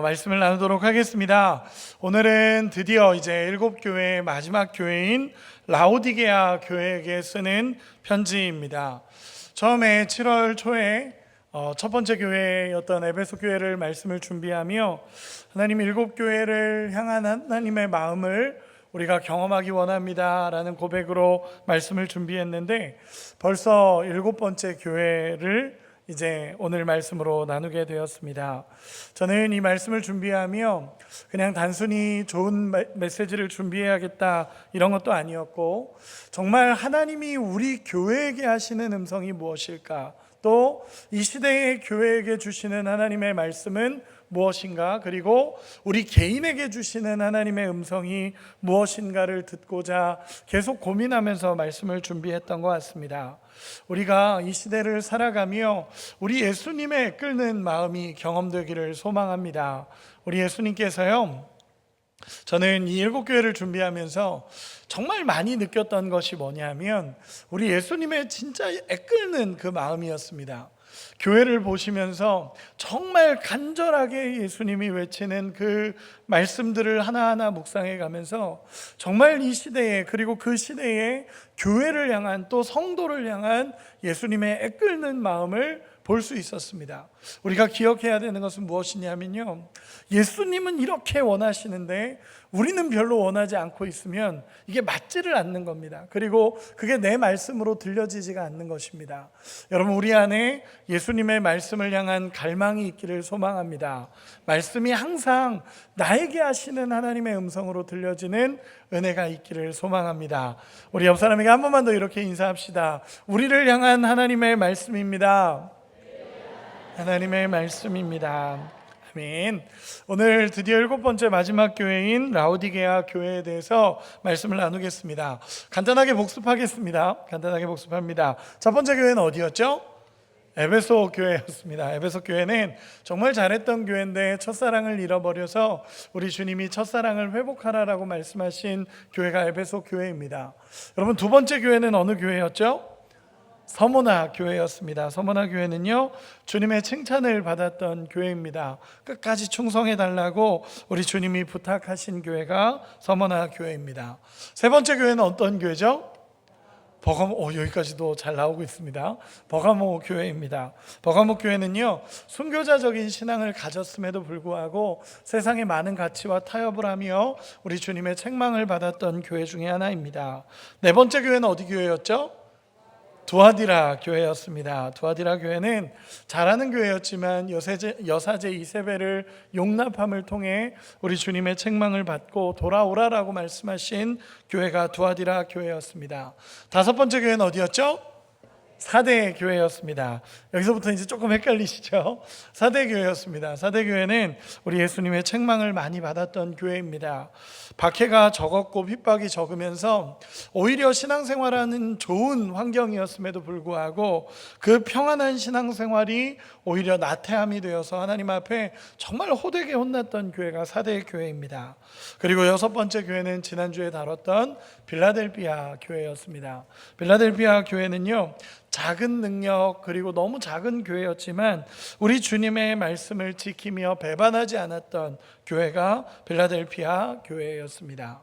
말씀을 나누도록 하겠습니다. 오늘은 드디어 이제 7교회의 마지막 교회인 라오디게아 교회에게 쓰는 편지입니다. 처음에 7월 초에 첫 번째 교회였던 에베소 교회를 말씀을 준비하며 하나님 7교회를 향한 하나님의 마음을 우리가 경험하기 원합니다 라는 고백으로 말씀을 준비했는데 벌써 7번째 교회를 이제 오늘 말씀으로 나누게 되었습니다. 저는 이 말씀을 준비하며 그냥 단순히 좋은 메시지를 준비해야겠다 이런 것도 아니었고, 정말 하나님이 우리 교회에게 하시는 음성이 무엇일까, 또 이 시대의 교회에게 주시는 하나님의 말씀은 무엇인가, 그리고 우리 개인에게 주시는 하나님의 음성이 무엇인가를 듣고자 계속 고민하면서 말씀을 준비했던 것 같습니다. 우리가 이 시대를 살아가며 우리 예수님의 끌는 마음이 경험되기를 소망합니다. 우리 예수님께서요, 저는 이 7교회를 준비하면서 정말 많이 느꼈던 것이 뭐냐면 우리 예수님의 진짜 애끓는 그 마음이었습니다. 교회를 보시면서 정말 간절하게 예수님이 외치는 그 말씀들을 하나하나 묵상해 가면서 정말 이 시대에, 그리고 그 시대에 교회를 향한, 또 성도를 향한 예수님의 애끓는 마음을 볼 수 있었습니다. 우리가 기억해야 되는 것은 무엇이냐면요, 예수님은 이렇게 원하시는데 우리는 별로 원하지 않고 있으면 이게 맞지를 않는 겁니다. 그리고 그게 내 말씀으로 들려지지가 않는 것입니다. 여러분, 우리 안에 예수님의 말씀을 향한 갈망이 있기를 소망합니다. 말씀이 항상 나에게 하시는 하나님의 음성으로 들려지는 은혜가 있기를 소망합니다. 우리 옆 사람에게 한 번만 더 이렇게 인사합시다. 우리를 향한 하나님의 말씀입니다. 하나님의 말씀입니다. 아멘. 오늘 드디어 7번째 마지막 교회인 라오디게아 교회에 대해서 말씀을 나누겠습니다. 간단하게 복습합니다. 첫 번째 교회는 어디였죠? 에베소 교회였습니다. 에베소 교회는 정말 잘했던 교회인데 첫사랑을 잃어버려서 우리 주님이 첫사랑을 회복하라라고 말씀하신 교회가 에베소 교회입니다. 여러분, 두 번째 교회는 어느 교회였죠? 서모나 교회였습니다. 서모나 교회는요, 주님의 칭찬을 받았던 교회입니다. 끝까지 충성해 달라고 우리 주님이 부탁하신 교회가 서모나 교회입니다. 세 번째 교회는 어떤 교회죠? 여기까지도 잘 나오고 있습니다. 버가모 교회입니다. 버가모 교회는요, 순교자적인 신앙을 가졌음에도 불구하고 세상의 많은 가치와 타협을 하며 우리 주님의 책망을 받았던 교회 중에 하나입니다. 네 번째 교회는 어디 교회였죠? 두아디라 교회였습니다. 두아디라 교회는 잘하는 교회였지만 여사제 이세벨을 용납함을 통해 우리 주님의 책망을 받고 돌아오라라고 말씀하신 교회가 두아디라 교회였습니다. 다섯 번째 교회는 어디였죠? 사대 교회였습니다. 여기서부터 이제 조금 헷갈리시죠? 사대 교회였습니다. 사대 교회는 우리 예수님의 책망을 많이 받았던 교회입니다. 박해가 적었고 핍박이 적으면서 오히려 신앙생활하는 좋은 환경이었음에도 불구하고 그 평안한 신앙생활이 오히려 나태함이 되어서 하나님 앞에 정말 호되게 혼났던 교회가 사대 교회입니다. 그리고 여섯 번째 교회는 지난주에 다뤘던 빌라델비아 교회였습니다. 빌라델비아 교회는요, 작은 능력, 그리고 너무 작은 교회였지만 우리 주님의 말씀을 지키며 배반하지 않았던 교회가 빌라델피아 교회였습니다.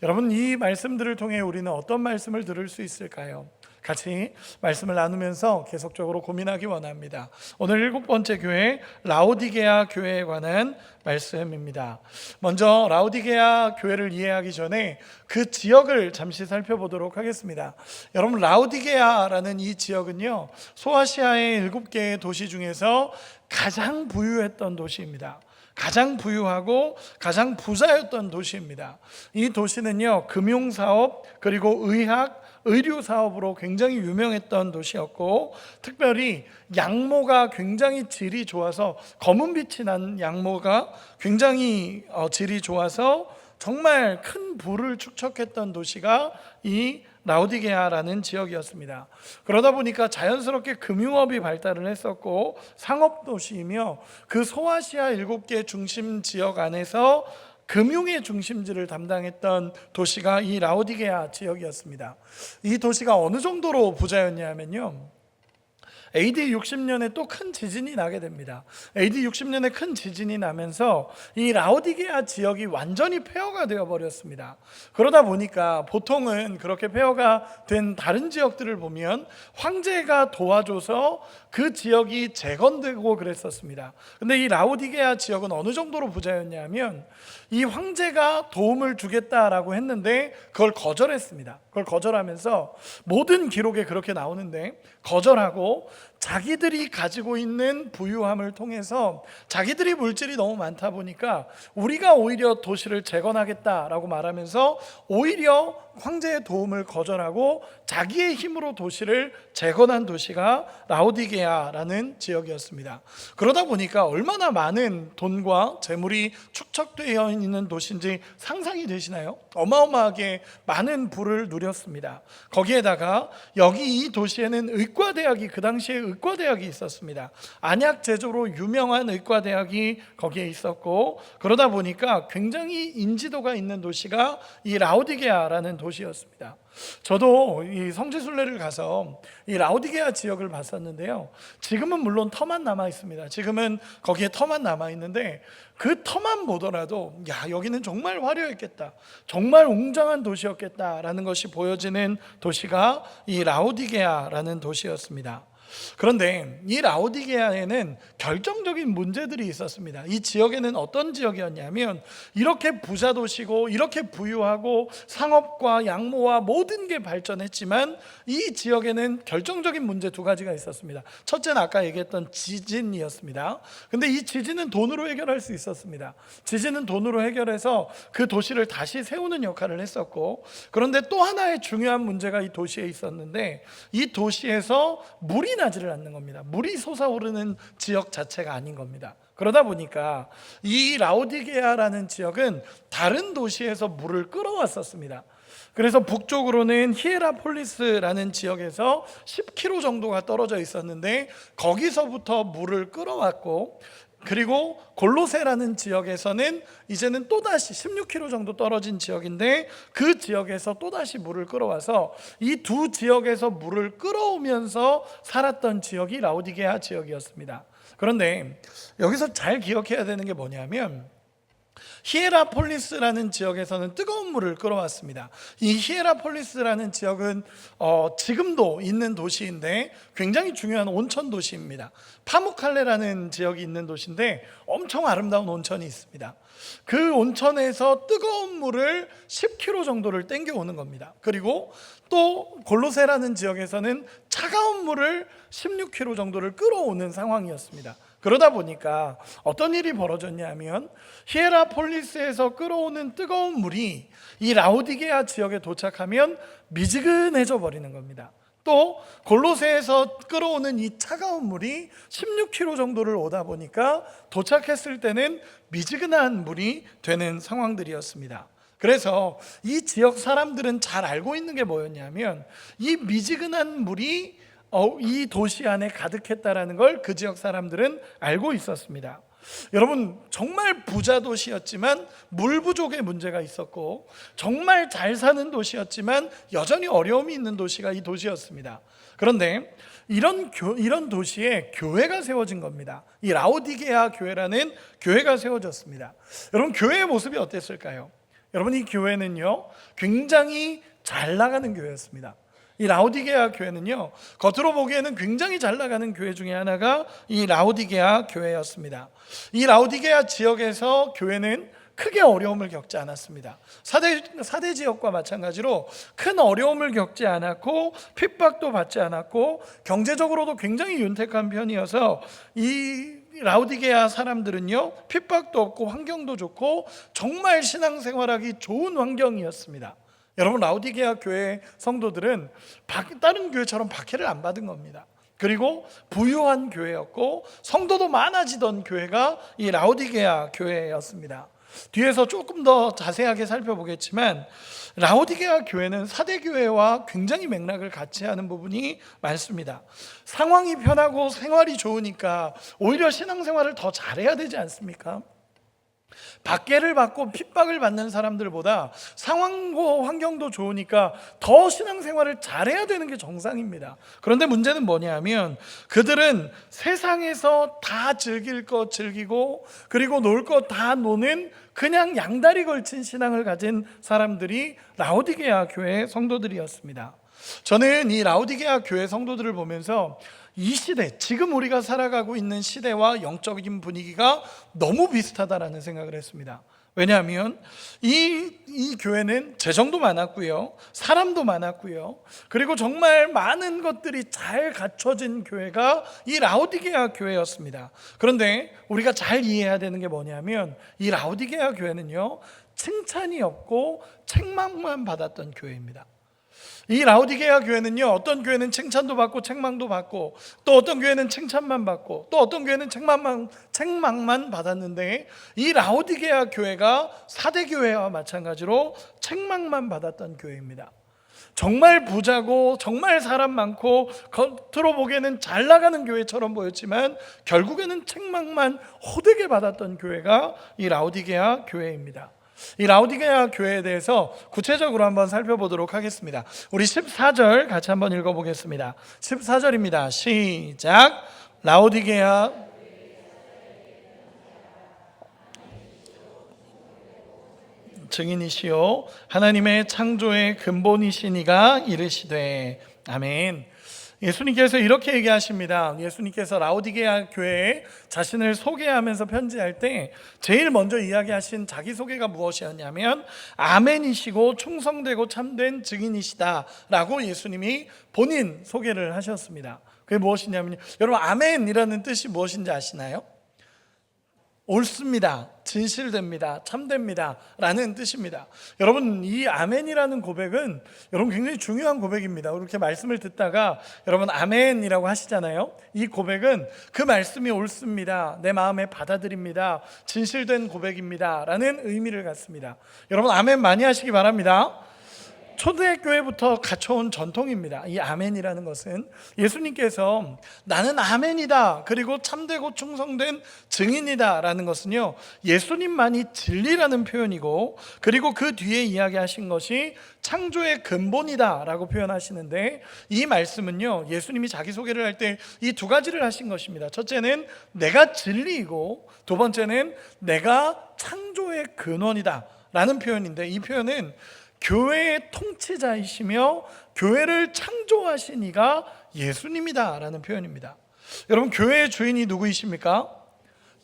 여러분, 이 말씀들을 통해 우리는 어떤 말씀을 들을 수 있을까요? 같이 말씀을 나누면서 계속적으로 고민하기 원합니다. 오늘 7번째 교회 라오디게아 교회에 관한 말씀입니다. 먼저 라오디게아 교회를 이해하기 전에 그 지역을 잠시 살펴보도록 하겠습니다. 여러분, 라오디게아라는 이 지역은요, 소아시아의 7개의 도시 중에서 가장 부유했던 도시입니다. 가장 부유하고 가장 부자였던 도시입니다. 이 도시는요, 금융사업, 그리고 의학, 의류 사업으로 굉장히 유명했던 도시였고, 특별히 양모가 굉장히 질이 좋아서, 검은빛이 난 양모가 굉장히 질이 좋아서 정말 큰 부를 축적했던 도시가 이 라오디게아라는 지역이었습니다. 그러다 보니까 자연스럽게 금융업이 발달을 했었고 상업도시이며 그 소아시아 7개 중심 지역 안에서 금융의 중심지를 담당했던 도시가 이 라오디게아 지역이었습니다. 이 도시가 어느 정도로 부자였냐면요, AD 60년에 또 큰 지진이 나게 됩니다. AD 60년에 큰 지진이 나면서 이 라오디게아 지역이 완전히 폐허가 되어 버렸습니다. 그러다 보니까 보통은 그렇게 폐허가 된 다른 지역들을 보면 황제가 도와줘서 그 지역이 재건되고 그랬었습니다. 근데 이 라오디게아 지역은 어느 정도로 부자였냐면 이 황제가 도움을 주겠다라고 했는데 그걸 거절했습니다. 그걸 거절하면서 모든 기록에 그렇게 나오는데 거절하고 자기들이 가지고 있는 부유함을 통해서 자기들이 물질이 너무 많다 보니까 우리가 오히려 도시를 재건하겠다라고 말하면서 오히려 황제의 도움을 거절하고 자기의 힘으로 도시를 재건한 도시가 라오디게아라는 지역이었습니다. 그러다 보니까 얼마나 많은 돈과 재물이 축적되어 있는 도시인지 상상이 되시나요? 어마어마하게 많은 부를 누렸습니다. 거기에다가 여기 이 도시에는 의과대학이, 그 당시에 의과대학이 있었습니다. 안약 제조로 유명한 의과대학이 거기에 있었고, 그러다 보니까 굉장히 인지도가 있는 도시가 이 라오디게아라는 도시였습니다. 저도 이 성지순례를 가서 이 라오디게아 지역을 봤었는데요, 지금은 물론 터만 남아 있습니다. 지금은 거기에 터만 남아 있는데 그 터만 보더라도 야, 여기는 정말 화려했겠다, 정말 웅장한 도시였겠다라는 것이 보여지는 도시가 이 라오디게아라는 도시였습니다. 그런데 이 라오디게아에는 결정적인 문제들이 있었습니다. 이 지역에는 어떤 지역이었냐면 이렇게 부자 도시고 이렇게 부유하고 상업과 양모와 모든 게 발전했지만 이 지역에는 결정적인 문제 두 가지가 있었습니다. 첫째는 아까 얘기했던 지진이었습니다. 근데 이 지진은 돈으로 해결할 수 있었습니다. 지진은 돈으로 해결해서 그 도시를 다시 세우는 역할을 했었고, 그런데 또 하나의 중요한 문제가 이 도시에 있었는데 이 도시에서 물이 나지를 않는 겁니다. 물이 솟아오르는 지역 자체가 아닌 겁니다. 그러다 보니까 이 라오디게아라는 지역은 다른 도시에서 물을 끌어왔었습니다. 그래서 북쪽으로는 히에라폴리스라는 지역에서 10km 정도가 떨어져 있었는데 거기서부터 물을 끌어왔고, 그리고 골로세라는 지역에서는 이제는 또다시 16km 정도 떨어진 지역인데 그 지역에서 또다시 물을 끌어와서 이 두 지역에서 물을 끌어오면서 살았던 지역이 라오디게아 지역이었습니다. 그런데 여기서 잘 기억해야 되는 게 뭐냐면 히에라폴리스라는 지역에서는 뜨거운 물을 끌어왔습니다. 이 히에라폴리스라는 지역은 지금도 있는 도시인데 굉장히 중요한 온천 도시입니다. 파무칼레라는 지역이 있는 도시인데 엄청 아름다운 온천이 있습니다. 그 온천에서 뜨거운 물을 10km 정도를 땡겨오는 겁니다. 그리고 또 골로세라는 지역에서는 차가운 물을 16km 정도를 끌어오는 상황이었습니다. 그러다 보니까 어떤 일이 벌어졌냐면 히에라폴리스에서 끌어오는 뜨거운 물이 이 라오디게아 지역에 도착하면 미지근해져 버리는 겁니다. 또 골로새에서 끌어오는 이 차가운 물이 16km 정도를 오다 보니까 도착했을 때는 미지근한 물이 되는 상황들이었습니다. 그래서 이 지역 사람들은 잘 알고 있는 게 뭐였냐면 이 미지근한 물이 이 도시 안에 가득했다라는 걸 그 지역 사람들은 알고 있었습니다. 여러분, 정말 부자 도시였지만 물 부족의 문제가 있었고 정말 잘 사는 도시였지만 여전히 어려움이 있는 도시가 이 도시였습니다. 그런데 이런 도시에 교회가 세워진 겁니다. 이 라오디게아 교회라는 교회가 세워졌습니다. 여러분, 교회의 모습이 어땠을까요? 여러분, 이 교회는요 굉장히 잘 나가는 교회였습니다. 이 라오디게아 교회는요 겉으로 보기에는 굉장히 잘 나가는 교회 중에 하나가 이 라오디게아 교회였습니다. 이 라오디게아 지역에서 교회는 크게 어려움을 겪지 않았습니다. 사대 지역과 마찬가지로 큰 어려움을 겪지 않았고 핍박도 받지 않았고 경제적으로도 굉장히 윤택한 편이어서 이 라오디게아 사람들은요 핍박도 없고 환경도 좋고 정말 신앙생활하기 좋은 환경이었습니다. 여러분, 라오디게아 교회 성도들은 다른 교회처럼 박해를 안 받은 겁니다. 그리고 부유한 교회였고 성도도 많아지던 교회가 이 라오디게아 교회였습니다. 뒤에서 조금 더 자세하게 살펴보겠지만 라오디게아 교회는 사대 교회와 굉장히 맥락을 같이 하는 부분이 많습니다. 상황이 편하고 생활이 좋으니까 오히려 신앙생활을 더 잘해야 되지 않습니까? 박해를 받고 핍박을 받는 사람들보다 상황고 환경도 좋으니까 더 신앙생활을 잘해야 되는 게 정상입니다. 그런데 문제는 뭐냐면 그들은 세상에서 다 즐길 것 즐기고 그리고 놀 것 다 노는 그냥 양다리 걸친 신앙을 가진 사람들이 라오디게아 교회 성도들이었습니다. 저는 이 라오디게아 교회 성도들을 보면서 이 시대, 지금 우리가 살아가고 있는 시대와 영적인 분위기가 너무 비슷하다라는 생각을 했습니다. 왜냐하면 이 교회는 재정도 많았고요, 사람도 많았고요, 그리고 정말 많은 것들이 잘 갖춰진 교회가 이 라오디게아 교회였습니다. 그런데 우리가 잘 이해해야 되는 게 뭐냐면 이 라오디게아 교회는요, 칭찬이 없고 책망만 받았던 교회입니다. 이 라오디게아 교회는요, 어떤 교회는 칭찬도 받고 책망도 받고, 또 어떤 교회는 칭찬만 받고, 또 어떤 교회는 책망만 받았는데, 이 라오디게아 교회가 사대 교회와 마찬가지로 책망만 받았던 교회입니다. 정말 부자고 정말 사람 많고 겉으로 보기에는 잘 나가는 교회처럼 보였지만 결국에는 책망만 호되게 받았던 교회가 이 라오디게아 교회입니다. 이 라오디게아 교회에 대해서 구체적으로 한번 살펴보도록 하겠습니다. 우리 14절 같이 한번 읽어보겠습니다. 14절입니다. 시작. 라오디게아 증인이시요 하나님의 창조의 근본이시니가 이르시되. 아멘. 예수님께서 이렇게 얘기하십니다. 예수님께서 라오디게아 교회에 자신을 소개하면서 편지할 때 제일 먼저 이야기하신 자기소개가 무엇이었냐면 아멘이시고 충성되고 참된 증인이시다 라고 예수님이 본인 소개를 하셨습니다. 그게 무엇이냐면, 여러분 아멘이라는 뜻이 무엇인지 아시나요? 옳습니다, 진실됩니다, 참됩니다 라는 뜻입니다. 여러분, 이 아멘이라는 고백은 여러분 굉장히 중요한 고백입니다. 이렇게 말씀을 듣다가 여러분 아멘이라고 하시잖아요. 이 고백은 그 말씀이 옳습니다, 내 마음에 받아들입니다, 진실된 고백입니다 라는 의미를 갖습니다. 여러분 아멘 많이 하시기 바랍니다. 초대교회부터 갖춰온 전통입니다. 이 아멘이라는 것은 예수님께서 나는 아멘이다, 그리고 참되고 충성된 증인이다 라는 것은요, 예수님만이 진리라는 표현이고, 그리고 그 뒤에 이야기하신 것이 창조의 근본이다 라고 표현하시는데, 이 말씀은요, 예수님이 자기소개를 할 때 이 두 가지를 하신 것입니다. 첫째는 내가 진리이고, 두 번째는 내가 창조의 근원이다 라는 표현인데, 이 표현은 교회의 통치자이시며 교회를 창조하신 이가 예수님이다 라는 표현입니다. 여러분, 교회의 주인이 누구이십니까?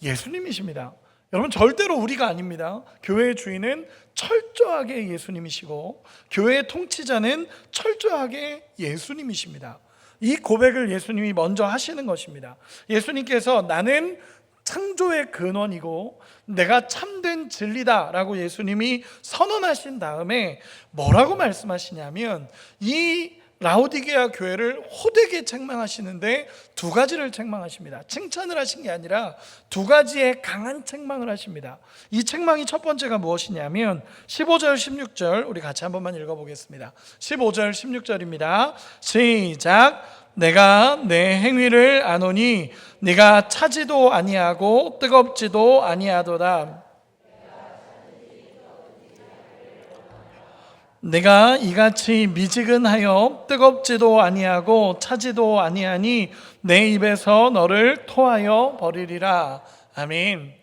예수님이십니다. 여러분, 절대로 우리가 아닙니다. 교회의 주인은 철저하게 예수님이시고 교회의 통치자는 철저하게 예수님이십니다. 이 고백을 예수님이 먼저 하시는 것입니다. 예수님께서 나는 창조의 근원이고 내가 참된 진리다 라고 예수님이 선언하신 다음에 뭐라고 말씀하시냐면, 이 라오디게아 교회를 호되게 책망하시는데 두 가지를 책망하십니다. 칭찬을 하신 게 아니라 두 가지의 강한 책망을 하십니다. 이 책망이 첫 번째가 무엇이냐면 15절 16절 우리 같이 한 번만 읽어보겠습니다. 15절 16절입니다. 시작. 내가 내 행위를 아노니 네가 차지도 아니하고 뜨겁지도 아니하도다. 내가 이같이 미지근하여 뜨겁지도 아니하고 차지도 아니하니 내 입에서 너를 토하여 버리리라. 아멘.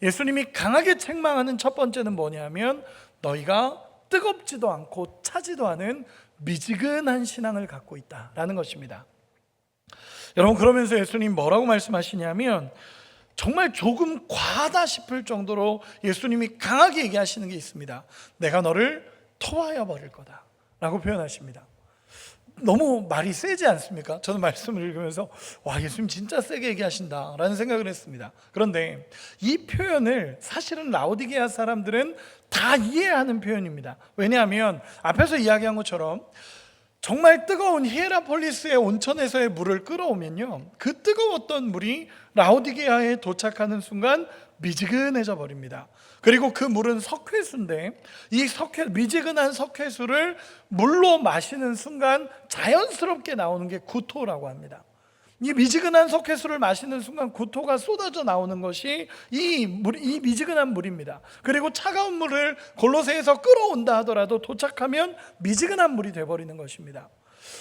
예수님이 강하게 책망하는 첫 번째는 뭐냐면 너희가 뜨겁지도 않고 차지도 않은 미지근한 신앙을 갖고 있다라는 것입니다. 여러분, 그러면서 예수님 뭐라고 말씀하시냐면 정말 조금 과하다 싶을 정도로 예수님이 강하게 얘기하시는 게 있습니다. 내가 너를 토하여 버릴 거다 라고 표현하십니다. 너무 말이 세지 않습니까? 저는 말씀을 읽으면서 와, 예수님 진짜 세게 얘기하신다 라는 생각을 했습니다. 그런데 이 표현을 사실은 라오디게아 사람들은 다 이해하는 표현입니다. 왜냐하면 앞에서 이야기한 것처럼 정말 뜨거운 히에라폴리스의 온천에서의 물을 끌어오면요, 그 뜨거웠던 물이 라오디게아에 도착하는 순간 미지근해져 버립니다. 그리고 그 물은 석회수인데 이 미지근한 석회수를 물로 마시는 순간 자연스럽게 나오는 게 구토라고 합니다. 이 미지근한 석회수를 마시는 순간 구토가 쏟아져 나오는 것이 이 미지근한 물입니다. 그리고 차가운 물을 골로새에서 끌어온다 하더라도 도착하면 미지근한 물이 되어버리는 것입니다.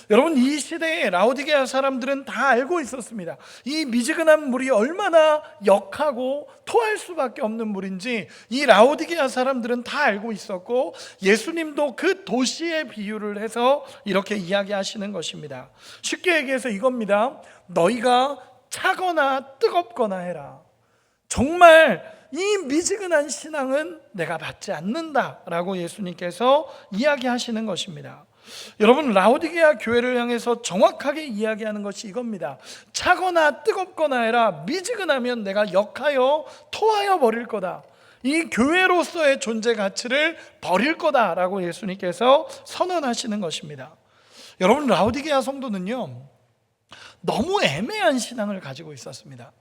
여러분, 이 시대에 라오디게아 사람들은 다 알고 있었습니다. 이 미지근한 물이 얼마나 역하고 토할 수밖에 없는 물인지 이 라오디게아 사람들은 다 알고 있었고, 예수님도 그 도시의 비유를 해서 이렇게 이야기하시는 것입니다. 쉽게 얘기해서 이겁니다. 너희가 차거나 뜨겁거나 해라. 정말 이 미지근한 신앙은 내가 받지 않는다라고 예수님께서 이야기하시는 것입니다. 여러분, 라오디게아 교회를 향해서 정확하게 이야기하는 것이 이겁니다. 차거나 뜨겁거나 해라. 미지근하면 내가 역하여 토하여 버릴 거다. 이 교회로서의 존재 가치를 버릴 거다라고 예수님께서 선언하시는 것입니다. 여러분, 라오디게아 성도는요, 너무 애매한 신앙을 가지고 있었습니다.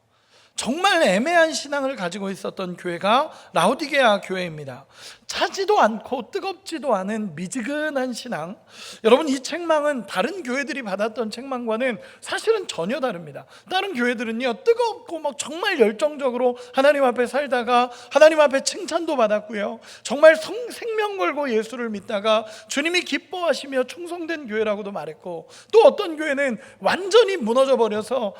정말 애매한 신앙을 가지고 있었던 교회가 라오디게아 교회입니다. 차지도 않고 뜨겁지도 않은 미지근한 신앙. 여러분, 이 책망은 다른 교회들이 받았던 책망과는 사실은 전혀 다릅니다. 다른 교회들은요, 뜨겁고 막 정말 열정적으로 하나님 앞에 살다가 하나님 앞에 칭찬도 받았고요, 정말 생명 걸고 예수를 믿다가 주님이 기뻐하시며 충성된 교회라고도 말했고, 또 어떤 교회는 완전히 무너져 버려서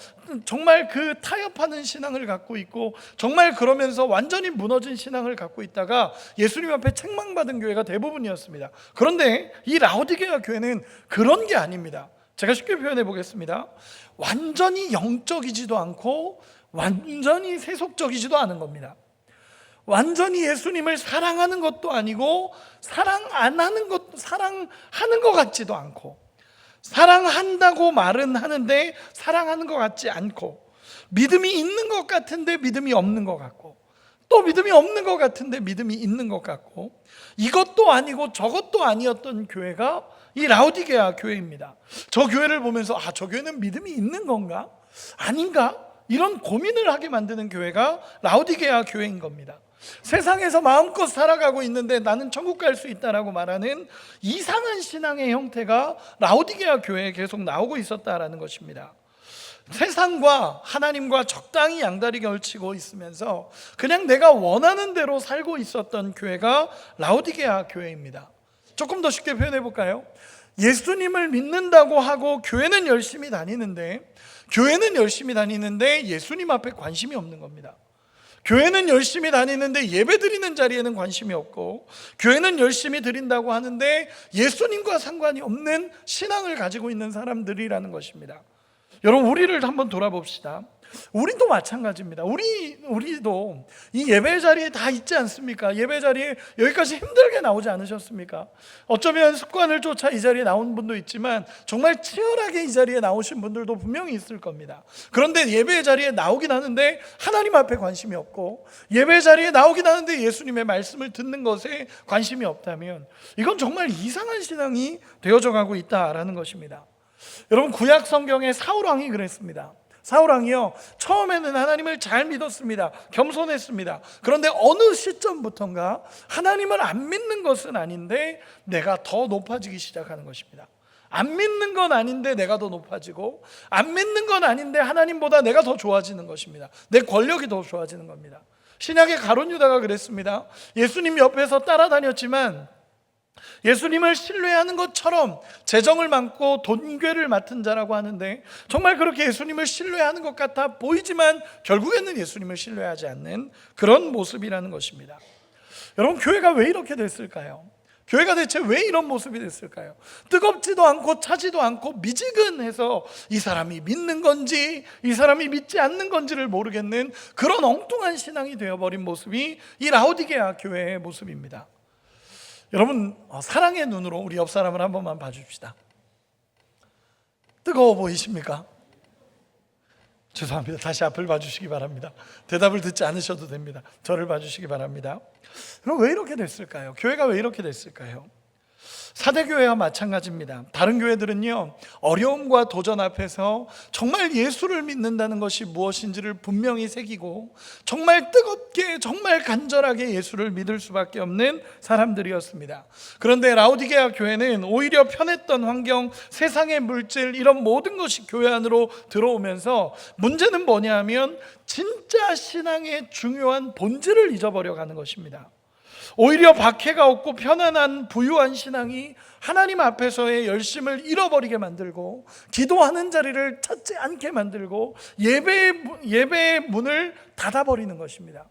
정말 그 타협하는 신앙을 갖고 있고, 정말 그러면서 완전히 무너진 신앙을 갖고 있다가 예수님 앞에 책망받은 교회가 대부분이었습니다. 그런데 이 라오디게아 교회는 그런 게 아닙니다. 제가 쉽게 표현해 보겠습니다. 완전히 영적이지도 않고 완전히 세속적이지도 않은 겁니다. 완전히 예수님을 사랑하는 것도 아니고 사랑하는 것 같지도 않고, 사랑한다고 말은 하는데 사랑하는 것 같지 않고, 믿음이 있는 것 같은데 믿음이 없는 것 같고, 또 믿음이 없는 것 같은데 믿음이 있는 것 같고, 이것도 아니고 저것도 아니었던 교회가 이 라오디게아 교회입니다. 저 교회를 보면서 저 교회는 믿음이 있는 건가? 아닌가? 이런 고민을 하게 만드는 교회가 라오디게아 교회인 겁니다. 세상에서 마음껏 살아가고 있는데 나는 천국 갈 수 있다라고 말하는 이상한 신앙의 형태가 라오디게아 교회에 계속 나오고 있었다라는 것입니다. 세상과 하나님과 적당히 양다리 걸치고 있으면서 그냥 내가 원하는 대로 살고 있었던 교회가 라오디게아 교회입니다. 조금 더 쉽게 표현해 볼까요? 예수님을 믿는다고 하고 교회는 열심히 다니는데 예수님 앞에 관심이 없는 겁니다. 교회는 열심히 다니는데 예배 드리는 자리에는 관심이 없고, 교회는 열심히 드린다고 하는데 예수님과 상관이 없는 신앙을 가지고 있는 사람들이라는 것입니다. 여러분, 우리를 한번 돌아봅시다. 우리도 마찬가지입니다. 우리도 이 예배 자리에 다 있지 않습니까? 예배 자리에 여기까지 힘들게 나오지 않으셨습니까? 어쩌면 습관을 쫓아 이 자리에 나온 분도 있지만 정말 치열하게 이 자리에 나오신 분들도 분명히 있을 겁니다. 그런데 예배 자리에 나오긴 하는데 하나님 앞에 관심이 없고, 예배 자리에 나오긴 하는데 예수님의 말씀을 듣는 것에 관심이 없다면 이건 정말 이상한 신앙이 되어져 가고 있다라는 것입니다. 여러분, 구약 성경에 사울 왕이 그랬습니다. 사울 왕이요, 처음에는 하나님을 잘 믿었습니다. 겸손했습니다. 그런데 어느 시점부터인가 하나님을 안 믿는 것은 아닌데 내가 더 높아지기 시작하는 것입니다. 안 믿는 건 아닌데 내가 더 높아지고, 안 믿는 건 아닌데 하나님보다 내가 더 좋아지는 것입니다. 내 권력이 더 좋아지는 겁니다. 신약의 가룟 유다가 그랬습니다. 예수님 옆에서 따라다녔지만 예수님을 신뢰하는 것처럼 재정을 맡고 돈괴를 맡은 자라고 하는데, 정말 그렇게 예수님을 신뢰하는 것 같아 보이지만 결국에는 예수님을 신뢰하지 않는 그런 모습이라는 것입니다. 여러분, 교회가 왜 이렇게 됐을까요? 교회가 대체 왜 이런 모습이 됐을까요? 뜨겁지도 않고 차지도 않고 미지근해서 이 사람이 믿는 건지 이 사람이 믿지 않는 건지를 모르겠는 그런 엉뚱한 신앙이 되어버린 모습이 이 라오디게아 교회의 모습입니다. 여러분, 사랑의 눈으로 우리 옆 사람을 한 번만 봐줍시다. 뜨거워 보이십니까? 죄송합니다. 다시 앞을 봐주시기 바랍니다. 대답을 듣지 않으셔도 됩니다. 저를 봐주시기 바랍니다. 그럼 왜 이렇게 됐을까요? 교회가 왜 이렇게 됐을까요? 사대교회와 마찬가지입니다. 다른 교회들은요, 어려움과 도전 앞에서 정말 예수를 믿는다는 것이 무엇인지를 분명히 새기고 정말 뜨겁게, 정말 간절하게 예수를 믿을 수밖에 없는 사람들이었습니다. 그런데 라오디게아 교회는 오히려 편했던 환경, 세상의 물질, 이런 모든 것이 교회 안으로 들어오면서 문제는 뭐냐 하면 진짜 신앙의 중요한 본질을 잊어버려 가는 것입니다. 오히려 박해가 없고 편안한 부유한 신앙이 하나님 앞에서의 열심을 잃어버리게 만들고 기도하는 자리를 찾지 않게 만들고 예배의 문을 닫아버리는 것입니다.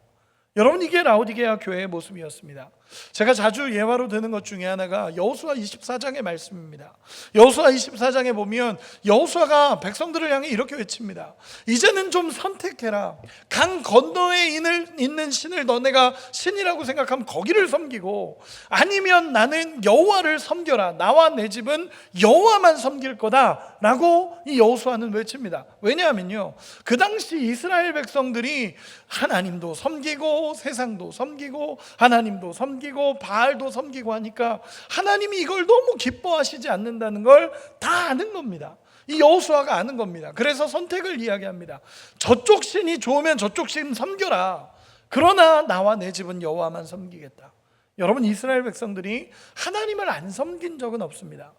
여러분, 이게 라오디게아 교회의 모습이었습니다. 제가 자주 예화로 드는 것 중에 하나가 여호수아 24장의 말씀입니다. 여호수아 24장에 보면 여호수아가 백성들을 향해 이렇게 외칩니다. 이제는 좀 선택해라. 강 건너에 있는 신을 너네가 신이라고 생각하면 거기를 섬기고, 아니면 나는 여호와를 섬겨라. 나와 내 집은 여호와만 섬길 거다 라고 이 여호수아는 외칩니다. 왜냐하면요, 그 당시 이스라엘 백성들이 하나님도 섬기고 세상도 섬기고 하나님도 섬기고 바알도 섬기고 하니까 하나님이 이걸 너무 기뻐하시지 않는다는 걸 다 아는 겁니다. 이 여호수아가 아는 겁니다. 그래서 선택을 이야기합니다. 저쪽 신이 좋으면 저쪽 신 섬겨라. 그러나 나와 내 집은 여호와만 섬기겠다. 여러분, 이스라엘 백성들이 하나님을 안 섬긴 적은 없습니다.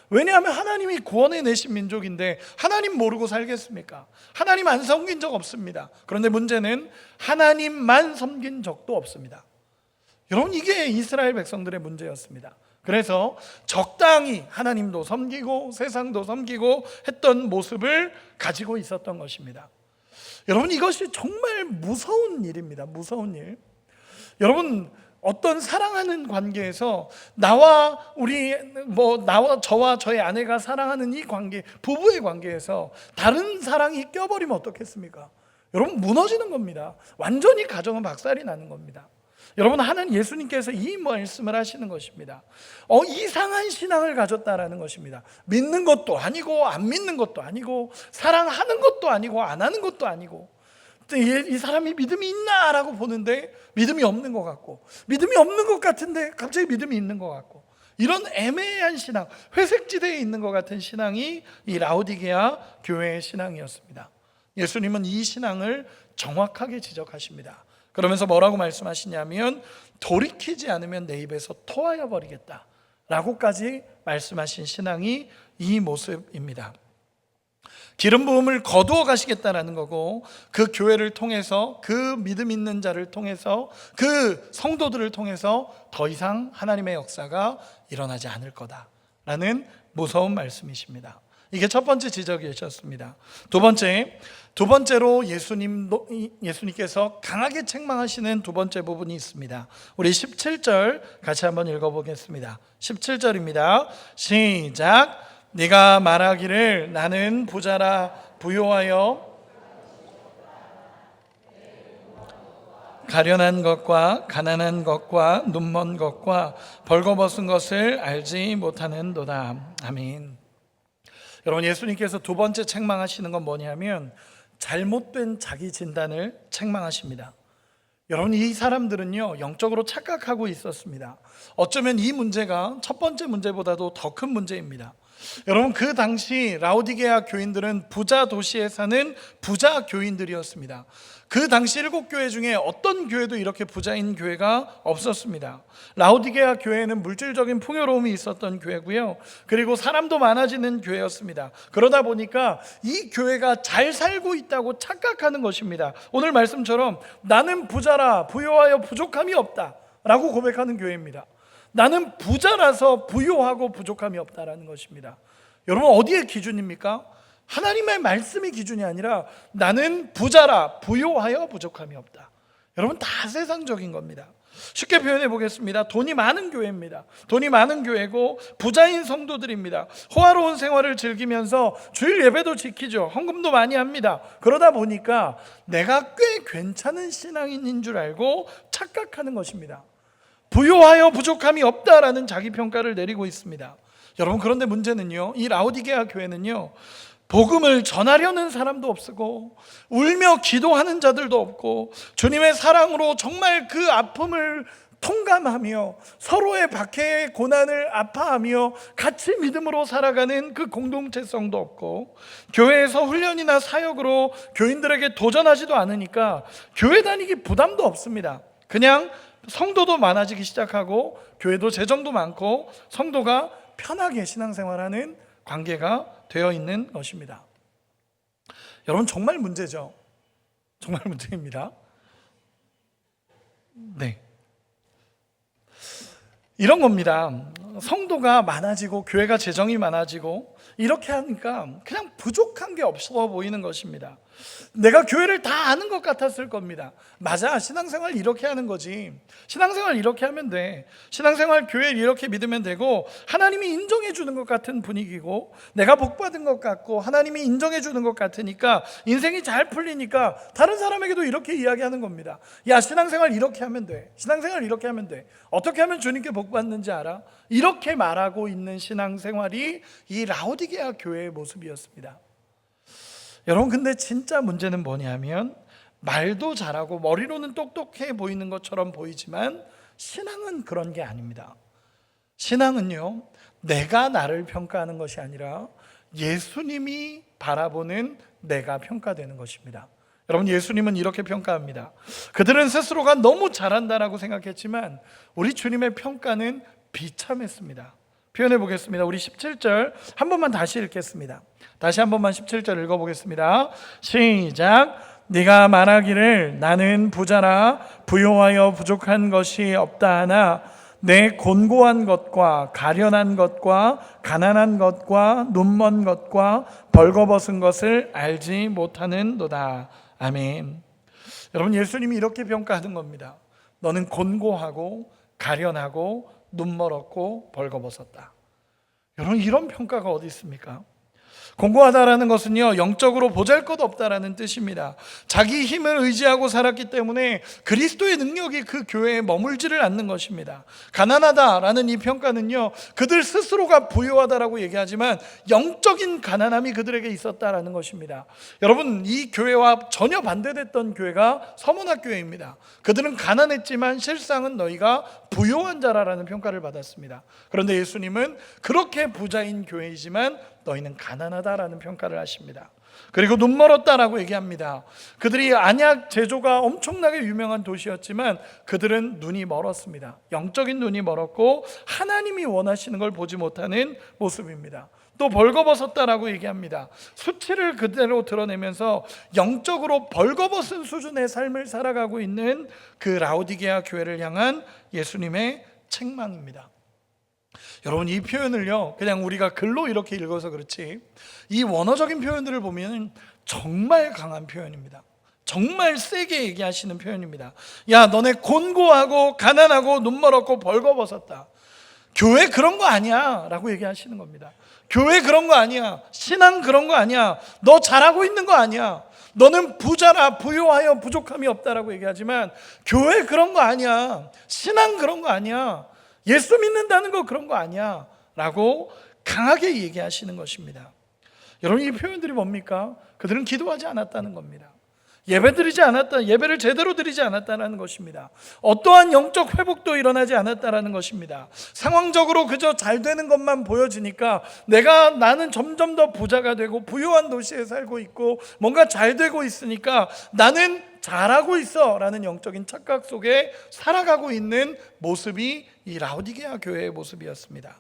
왜냐하면 하나님이 구원해 내신 민족인데 하나님 모르고 살겠습니까? 하나님 안 섬긴 적 없습니다. 그런데 문제는 하나님만 섬긴 적도 없습니다. 여러분, 이게 이스라엘 백성들의 문제였습니다. 그래서 적당히 하나님도 섬기고 세상도 섬기고 했던 모습을 가지고 있었던 것입니다. 여러분, 이것이 정말 무서운 일입니다. 무서운 일. 여러분, 어떤 사랑하는 관계에서 나와 저와 저의 아내가 사랑하는 이 관계, 부부의 관계에서 다른 사랑이 껴버리면 어떻겠습니까? 여러분, 무너지는 겁니다. 완전히 가정은 박살이 나는 겁니다. 여러분, 하나님 예수님께서 이 말씀을 하시는 것입니다. 이상한 신앙을 가졌다라는 것입니다. 믿는 것도 아니고 안 믿는 것도 아니고 사랑하는 것도 아니고 안 하는 것도 아니고, 이 사람이 믿음이 있나 라고 보는데 믿음이 없는 것 같고, 믿음이 없는 것 같은데 갑자기 믿음이 있는 것 같고, 이런 애매한 신앙, 회색지대에 있는 것 같은 신앙이 이 라오디게아 교회의 신앙이었습니다. 예수님은 이 신앙을 정확하게 지적하십니다. 그러면서 뭐라고 말씀하시냐면 돌이키지 않으면 내 입에서 토하여 버리겠다 라고까지 말씀하신 신앙이 이 모습입니다. 기름 부음을 거두어 가시겠다라는 거고, 그 교회를 통해서, 그 믿음 있는 자를 통해서, 그 성도들을 통해서 더 이상 하나님의 역사가 일어나지 않을 거다라는 무서운 말씀이십니다. 이게 첫 번째 지적이셨습니다. 두 번째로 예수님께서 강하게 책망하시는 두 번째 부분이 있습니다. 우리 17절 같이 한번 읽어보겠습니다. 17절입니다. 시작. 네가 말하기를 나는 부자라 부요하여 가련한 것과 가난한 것과 눈먼 것과 벌거벗은 것을 알지 못하는도다. 아멘. 여러분, 예수님께서 두 번째 책망하시는 건 뭐냐면 잘못된 자기 진단을 책망하십니다. 여러분, 이 사람들은요 영적으로 착각하고 있었습니다. 어쩌면 이 문제가 첫 번째 문제보다도 더 큰 문제입니다. 여러분, 그 당시 라오디게아 교인들은 부자 도시에 사는 부자 교인들이었습니다. 그 당시 7교회 중에 어떤 교회도 이렇게 부자인 교회가 없었습니다. 라오디게아 교회는 물질적인 풍요로움이 있었던 교회고요, 그리고 사람도 많아지는 교회였습니다. 그러다 보니까 이 교회가 잘 살고 있다고 착각하는 것입니다. 오늘 말씀처럼 나는 부자라 부요하여 부족함이 없다 라고 고백하는 교회입니다. 나는 부자라서 부요하고 부족함이 없다라는 것입니다. 여러분, 어디의 기준입니까? 하나님의 말씀이 기준이 아니라 나는 부자라 부요하여 부족함이 없다. 여러분, 다 세상적인 겁니다. 쉽게 표현해 보겠습니다. 돈이 많은 교회입니다. 돈이 많은 교회고 부자인 성도들입니다. 호화로운 생활을 즐기면서 주일 예배도 지키죠. 헌금도 많이 합니다. 그러다 보니까 내가 꽤 괜찮은 신앙인인 줄 알고 착각하는 것입니다. 부요하여 부족함이 없다라는 자기평가를 내리고 있습니다. 여러분, 그런데 문제는요, 이 라오디게아 교회는요 복음을 전하려는 사람도 없고 울며 기도하는 자들도 없고 주님의 사랑으로 정말 그 아픔을 통감하며 서로의 박해의 고난을 아파하며 같이 믿음으로 살아가는 그 공동체성도 없고, 교회에서 훈련이나 사역으로 교인들에게 도전하지도 않으니까 교회 다니기 부담도 없습니다. 그냥 성도도 많아지기 시작하고 교회도 재정도 많고 성도가 편하게 신앙생활하는 관계가 되어 있는 것입니다. 여러분, 정말 문제죠. 정말 문제입니다. 네, 이런 겁니다. 성도가 많아지고 교회가 재정이 많아지고 이렇게 하니까 그냥 부족한 게 없어 보이는 것입니다. 내가 교회를 다 아는 것 같았을 겁니다. 맞아, 신앙생활 이렇게 하는 거지. 신앙생활 이렇게 하면 돼. 신앙생활 교회를 이렇게 믿으면 되고, 하나님이 인정해 주는 것 같은 분위기고, 내가 복받은 것 같고 하나님이 인정해 주는 것 같으니까 인생이 잘 풀리니까 다른 사람에게도 이렇게 이야기하는 겁니다. 야, 신앙생활 이렇게 하면 돼. 신앙생활 이렇게 하면 돼. 어떻게 하면 주님께 복받는지 알아? 이렇게 말하고 있는 신앙생활이 이 라오디게아 교회의 모습이었습니다. 여러분, 근데 진짜 문제는 뭐냐면, 말도 잘하고 머리로는 똑똑해 보이는 것처럼 보이지만 신앙은 그런 게 아닙니다. 신앙은요, 내가 나를 평가하는 것이 아니라 예수님이 바라보는 내가 평가되는 것입니다. 여러분, 예수님은 이렇게 평가합니다. 그들은 스스로가 너무 잘한다라고 생각했지만 우리 주님의 평가는 비참했습니다. 표현해 보겠습니다. 우리 17절 한 번만 다시 읽겠습니다. 다시 한 번만 17절 읽어보겠습니다. 시작. 네가 말하기를 나는 부자라 부요하여 부족한 것이 없다 하나 내 곤고한 것과 가련한 것과 가난한 것과 눈먼 것과 벌거벗은 것을 알지 못하는도다. 아멘. 여러분, 예수님이 이렇게 평가하는 겁니다. 너는 곤고하고 가련하고 눈멀었고 벌거벗었다. 여러분, 이런 평가가 어디 있습니까? 공고하다라는 것은요, 영적으로 보잘것없다라는 뜻입니다. 자기 힘을 의지하고 살았기 때문에 그리스도의 능력이 그 교회에 머물지를 않는 것입니다. 가난하다라는 이 평가는요, 그들 스스로가 부유하다라고 얘기하지만 영적인 가난함이 그들에게 있었다라는 것입니다. 여러분, 이 교회와 전혀 반대됐던 교회가 서문학교회입니다. 그들은 가난했지만 실상은 너희가 부유한 자라라는 평가를 받았습니다. 그런데 예수님은 그렇게 부자인 교회이지만 너희는 가난하다라는 평가를 하십니다. 그리고 눈멀었다라고 얘기합니다. 그들이 안약 제조가 엄청나게 유명한 도시였지만 그들은 눈이 멀었습니다. 영적인 눈이 멀었고 하나님이 원하시는 걸 보지 못하는 모습입니다. 또 벌거벗었다라고 얘기합니다. 수치를 그대로 드러내면서 영적으로 벌거벗은 수준의 삶을 살아가고 있는 그 라오디게아 교회를 향한 예수님의 책망입니다. 여러분, 이 표현을요, 그냥 우리가 글로 이렇게 읽어서 그렇지 이 원어적인 표현들을 보면 정말 강한 표현입니다. 정말 세게 얘기하시는 표현입니다. 야, 너네 곤고하고 가난하고 눈멀었고 벌거벗었다. 교회 그런 거 아니야 라고 얘기하시는 겁니다. 교회 그런 거 아니야. 신앙 그런 거 아니야. 너 잘하고 있는 거 아니야. 너는 부자라 부요하여 부족함이 없다라고 얘기하지만 교회 그런 거 아니야. 신앙 그런 거 아니야. 예수 믿는다는 거 그런 거 아니야 라고 강하게 얘기하시는 것입니다. 여러분, 이 표현들이 뭡니까? 그들은 기도하지 않았다는 겁니다. 예배를 제대로 드리지 않았다는 것입니다. 어떠한 영적 회복도 일어나지 않았다는 것입니다. 상황적으로 그저 잘 되는 것만 보여지니까 나는 점점 더 부자가 되고 부유한 도시에 살고 있고 뭔가 잘 되고 있으니까 나는 잘하고 있어 라는 영적인 착각 속에 살아가고 있는 모습이 이 라오디게아 교회의 모습이었습니다.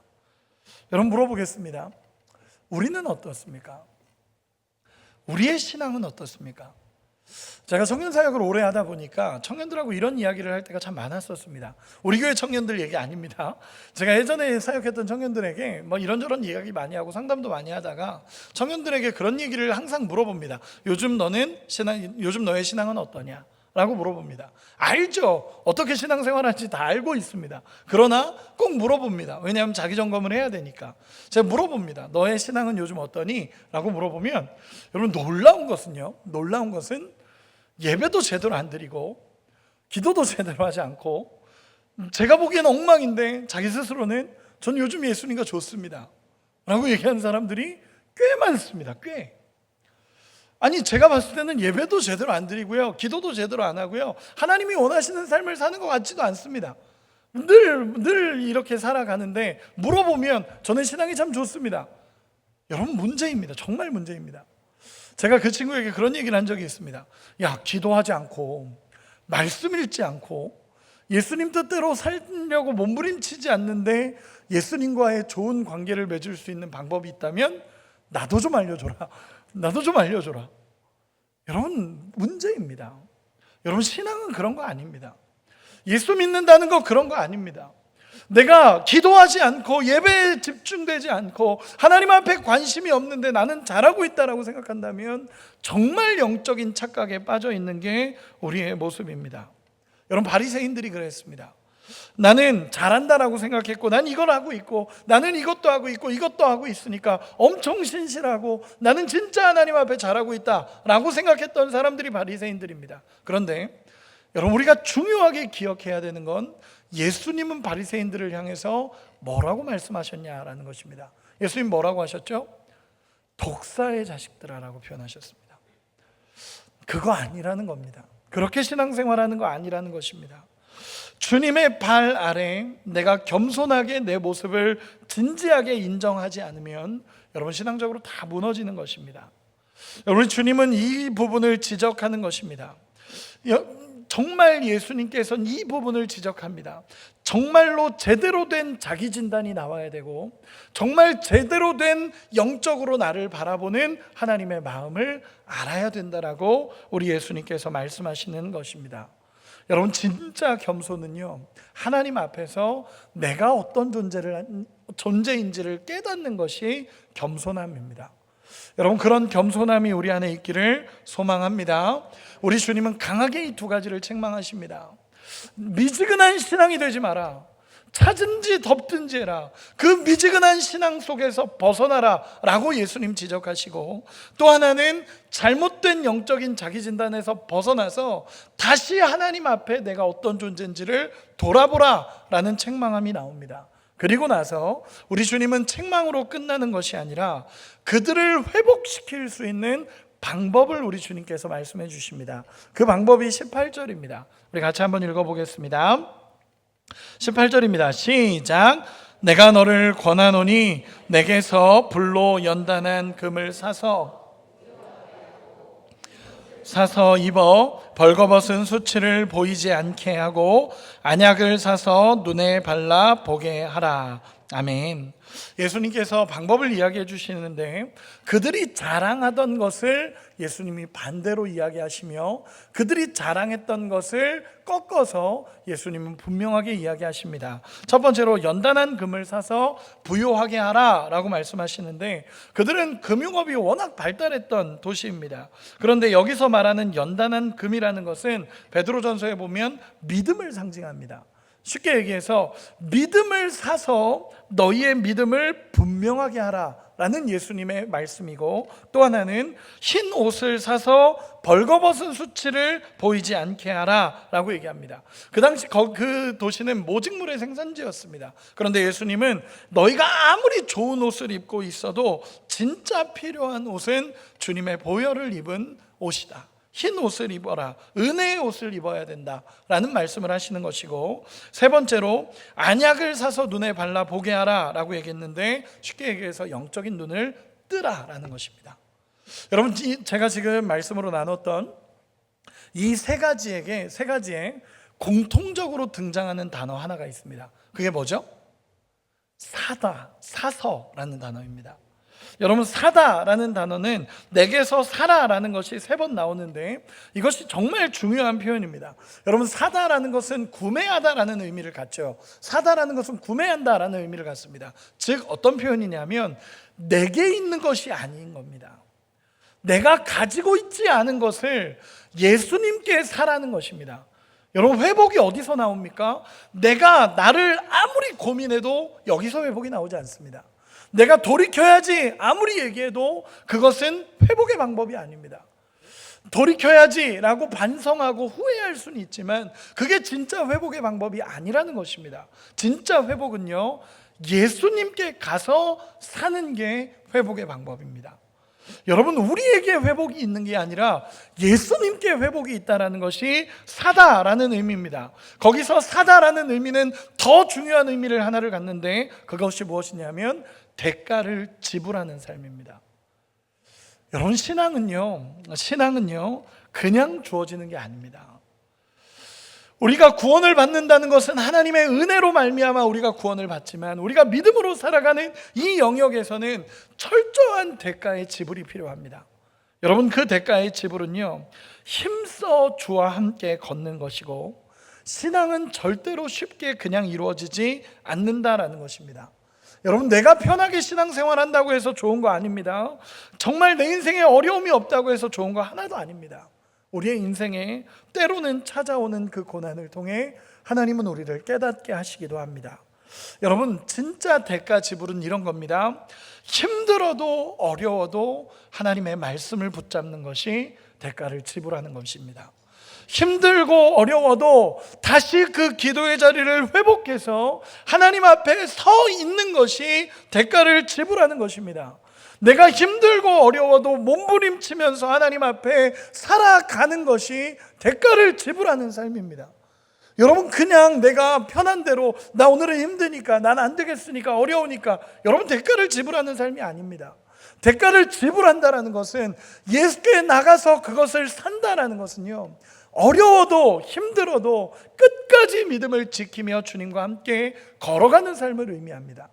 여러분, 물어보겠습니다. 우리는 어떻습니까? 우리의 신앙은 어떻습니까? 제가 청년 사역을 오래 하다 보니까 청년들하고 이런 이야기를 할 때가 참 많았었습니다. 우리 교회 청년들 얘기 아닙니다. 제가 예전에 사역했던 청년들에게 이런저런 이야기 많이 하고 상담도 많이 하다가 청년들에게 그런 얘기를 항상 물어봅니다. 요즘 너의 신앙은 어떠냐? 라고 물어봅니다. 알죠. 어떻게 신앙생활할지 다 알고 있습니다. 그러나 꼭 물어봅니다. 왜냐하면 자기 점검을 해야 되니까. 제가 물어봅니다. 너의 신앙은 요즘 어떠니? 라고 물어보면 여러분, 놀라운 것은 예배도 제대로 안 드리고 기도도 제대로 하지 않고 제가 보기엔 엉망인데 자기 스스로는 전 요즘 예수님과 좋습니다 라고 얘기하는 사람들이 꽤 많습니다. 꽤. 아니, 제가 봤을 때는 예배도 제대로 안 드리고요, 기도도 제대로 안 하고요, 하나님이 원하시는 삶을 사는 것 같지도 않습니다. 늘 이렇게 살아가는데 물어보면 저는 신앙이 참 좋습니다. 여러분, 문제입니다. 정말 문제입니다. 제가 그 친구에게 그런 얘기를 한 적이 있습니다. 야, 기도하지 않고 말씀 읽지 않고 예수님 뜻대로 살려고 몸부림치지 않는데 예수님과의 좋은 관계를 맺을 수 있는 방법이 있다면 나도 좀 알려줘라. 나도 좀 알려줘라. 여러분, 문제입니다. 여러분, 신앙은 그런 거 아닙니다. 예수 믿는다는 거 그런 거 아닙니다. 내가 기도하지 않고 예배에 집중되지 않고 하나님 앞에 관심이 없는데 나는 잘하고 있다라고 생각한다면 정말 영적인 착각에 빠져 있는 게 우리의 모습입니다. 여러분, 바리새인들이 그랬습니다. 나는 잘한다라고 생각했고, 난 이걸 하고 있고, 나는 이것도 하고 있고, 이것도 하고 있으니까 엄청 신실하고 나는 진짜 하나님 앞에 잘하고 있다라고 생각했던 사람들이 바리새인들입니다. 그런데 여러분, 우리가 중요하게 기억해야 되는 건 예수님은 바리새인들을 향해서 뭐라고 말씀하셨냐라는 것입니다. 예수님 뭐라고 하셨죠? 독사의 자식들아라고 표현하셨습니다. 그거 아니라는 겁니다. 그렇게 신앙생활하는 거 아니라는 것입니다. 주님의 발 아래 내가 겸손하게 내 모습을 진지하게 인정하지 않으면 여러분, 신앙적으로 다 무너지는 것입니다. 여러분, 주님은 이 부분을 지적하는 것입니다. 정말 예수님께서는 이 부분을 지적합니다. 정말로 제대로 된 자기 진단이 나와야 되고 정말 제대로 된 영적으로 나를 바라보는 하나님의 마음을 알아야 된다라고 우리 예수님께서 말씀하시는 것입니다. 여러분, 진짜 겸손은요, 하나님 앞에서 내가 어떤 존재인지를 깨닫는 것이 겸손함입니다. 여러분, 그런 겸손함이 우리 안에 있기를 소망합니다. 우리 주님은 강하게 이 두 가지를 책망하십니다. 미지근한 신앙이 되지 마라. 차든지 덮든지 해라. 그 미지근한 신앙 속에서 벗어나라 라고 예수님 지적하시고, 또 하나는 잘못된 영적인 자기 진단에서 벗어나서 다시 하나님 앞에 내가 어떤 존재인지를 돌아보라 라는 책망함이 나옵니다. 그리고 나서 우리 주님은 책망으로 끝나는 것이 아니라 그들을 회복시킬 수 있는 방법을 우리 주님께서 말씀해 주십니다. 그 방법이 18절입니다. 우리 같이 한번 읽어보겠습니다. 18절입니다. 시작. 내가 너를 권하노니 내게서 불로 연단한 금을 사서 입어 벌거벗은 수치를 보이지 않게 하고 안약을 사서 눈에 발라 보게 하라. 아멘. 예수님께서 방법을 이야기해 주시는데 그들이 자랑하던 것을 예수님이 반대로 이야기하시며 그들이 자랑했던 것을 꺾어서 예수님은 분명하게 이야기하십니다. 첫 번째로 연단한 금을 사서 부요하게 하라 라고 말씀하시는데, 그들은 금융업이 워낙 발달했던 도시입니다. 그런데 여기서 말하는 연단한 금이라는 것은 베드로전서에 보면 믿음을 상징합니다. 쉽게 얘기해서 믿음을 사서 너희의 믿음을 분명하게 하라 라는 예수님의 말씀이고, 또 하나는 흰 옷을 사서 벌거벗은 수치를 보이지 않게 하라 라고 얘기합니다. 그 당시 그 도시는 모직물의 생산지였습니다. 그런데 예수님은 너희가 아무리 좋은 옷을 입고 있어도 진짜 필요한 옷은 주님의 보혈을 입은 옷이다. 흰 옷을 입어라. 은혜의 옷을 입어야 된다라는 말씀을 하시는 것이고, 세 번째로 안약을 사서 눈에 발라 보게 하라 라고 얘기했는데, 쉽게 얘기해서 영적인 눈을 뜨라라는 것입니다. 여러분, 제가 지금 말씀으로 나눴던 이 세 가지에 공통적으로 등장하는 단어 하나가 있습니다. 그게 뭐죠? 사서라는 단어입니다. 여러분, 사다라는 단어는 내게서 사라라는 것이 3번 나오는데 이것이 정말 중요한 표현입니다. 여러분, 사다라는 것은 구매하다라는 의미를 갖죠. 사다라는 것은 구매한다라는 의미를 갖습니다. 즉 어떤 표현이냐면 내게 있는 것이 아닌 겁니다. 내가 가지고 있지 않은 것을 예수님께 사라는 것입니다. 여러분, 회복이 어디서 나옵니까? 내가 나를 아무리 고민해도 여기서 회복이 나오지 않습니다. 내가 돌이켜야지 아무리 얘기해도 그것은 회복의 방법이 아닙니다. 돌이켜야지라고 반성하고 후회할 수는 있지만 그게 진짜 회복의 방법이 아니라는 것입니다. 진짜 회복은요, 예수님께 가서 사는 게 회복의 방법입니다. 여러분, 우리에게 회복이 있는 게 아니라 예수님께 회복이 있다라는 것이 사다라는 의미입니다. 거기서 사다라는 의미는 더 중요한 의미를 하나를 갖는데, 그것이 무엇이냐면 대가를 지불하는 삶입니다. 여러분, 신앙은요 그냥 주어지는 게 아닙니다. 우리가 구원을 받는다는 것은 하나님의 은혜로 말미암아 우리가 구원을 받지만, 우리가 믿음으로 살아가는 이 영역에서는 철저한 대가의 지불이 필요합니다. 여러분, 그 대가의 지불은요, 힘써 주와 함께 걷는 것이고, 신앙은 절대로 쉽게 그냥 이루어지지 않는다라는 것입니다. 여러분, 내가 편하게 신앙생활한다고 해서 좋은 거 아닙니다. 정말 내 인생에 어려움이 없다고 해서 좋은 거 하나도 아닙니다. 우리의 인생에 때로는 찾아오는 그 고난을 통해 하나님은 우리를 깨닫게 하시기도 합니다. 여러분, 진짜 대가 지불은 이런 겁니다. 힘들어도 어려워도 하나님의 말씀을 붙잡는 것이 대가를 지불하는 것입니다. 힘들고 어려워도 다시 그 기도의 자리를 회복해서 하나님 앞에 서 있는 것이 대가를 지불하는 것입니다. 내가 힘들고 어려워도 몸부림치면서 하나님 앞에 살아가는 것이 대가를 지불하는 삶입니다. 여러분, 그냥 내가 편한 대로 나 오늘은 힘드니까, 난 안 되겠으니까, 어려우니까, 여러분, 대가를 지불하는 삶이 아닙니다. 대가를 지불한다는 것은, 예수께 나가서 그것을 산다라는 것은요, 어려워도 힘들어도 끝까지 믿음을 지키며 주님과 함께 걸어가는 삶을 의미합니다.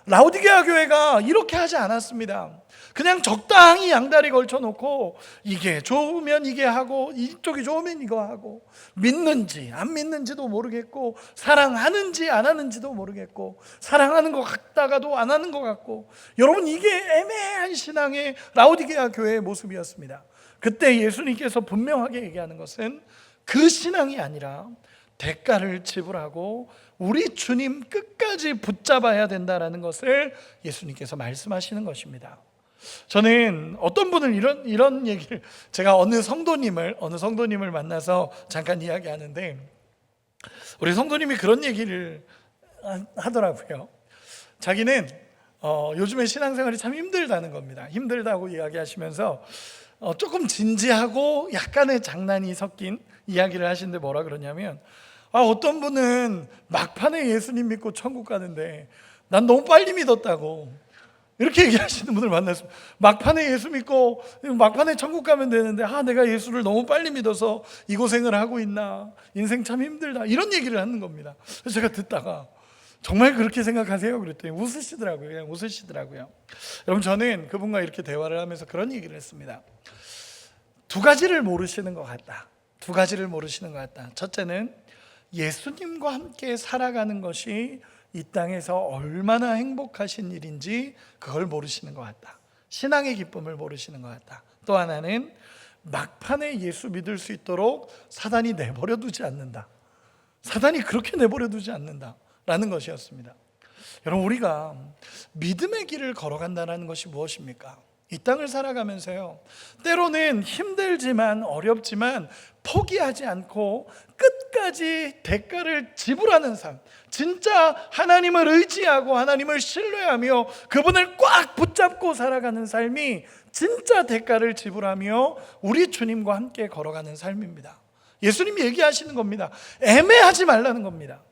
라오디게아 교회가 이렇게 하지 않았습니다. 그냥 적당히 양다리 걸쳐놓고 이게 좋으면 이게 하고 이쪽이 좋으면 이거 하고, 믿는지 안 믿는지도 모르겠고, 사랑하는지 안 하는지도 모르겠고, 사랑하는 것 같다가도 안 하는 것 같고, 여러분, 이게 애매한 신앙의 라오디게아 교회의 모습이었습니다. 그때 예수님께서 분명하게 얘기하는 것은 그 신앙이 아니라 대가를 지불하고 우리 주님 끝까지 붙잡아야 된다라는 것을 예수님께서 말씀하시는 것입니다. 저는 어떤 분을 이런 얘기를, 제가 어느 성도님을 만나서 잠깐 이야기하는데, 우리 성도님이 그런 얘기를 하더라고요. 자기는 요즘에 신앙생활이 참 힘들다는 겁니다. 힘들다고 이야기하시면서 조금 진지하고 약간의 장난이 섞인 이야기를 하시는데, 뭐라 그러냐면, 어떤 분은 막판에 예수님 믿고 천국 가는데 난 너무 빨리 믿었다고, 이렇게 얘기하시는 분을 만났습니다. 막판에 예수 믿고 막판에 천국 가면 되는데, 내가 예수를 너무 빨리 믿어서 이 고생을 하고 있나, 인생 참 힘들다, 이런 얘기를 하는 겁니다. 그래서 제가 듣다가 정말 그렇게 생각하세요? 그랬더니 웃으시더라고요. 그냥 웃으시더라고요. 여러분, 저는 그분과 이렇게 대화를 하면서 그런 얘기를 했습니다. 두 가지를 모르시는 것 같다. 첫째는 예수님과 함께 살아가는 것이 이 땅에서 얼마나 행복하신 일인지 그걸 모르시는 것 같다. 신앙의 기쁨을 모르시는 것 같다. 또 하나는 막판에 예수 믿을 수 있도록 사단이 내버려 두지 않는다. 사단이 그렇게 내버려 두지 않는다라는 것이었습니다. 여러분, 우리가 믿음의 길을 걸어간다는 것이 무엇입니까? 이 땅을 살아가면서요, 때로는 힘들지만 어렵지만 포기하지 않고 끝까지 대가를 지불하는 삶, 진짜 하나님을 의지하고 하나님을 신뢰하며 그분을 꽉 붙잡고 살아가는 삶이 진짜 대가를 지불하며 우리 주님과 함께 걸어가는 삶입니다. 예수님이 얘기하시는 겁니다. 애매하지 말라는 겁니다.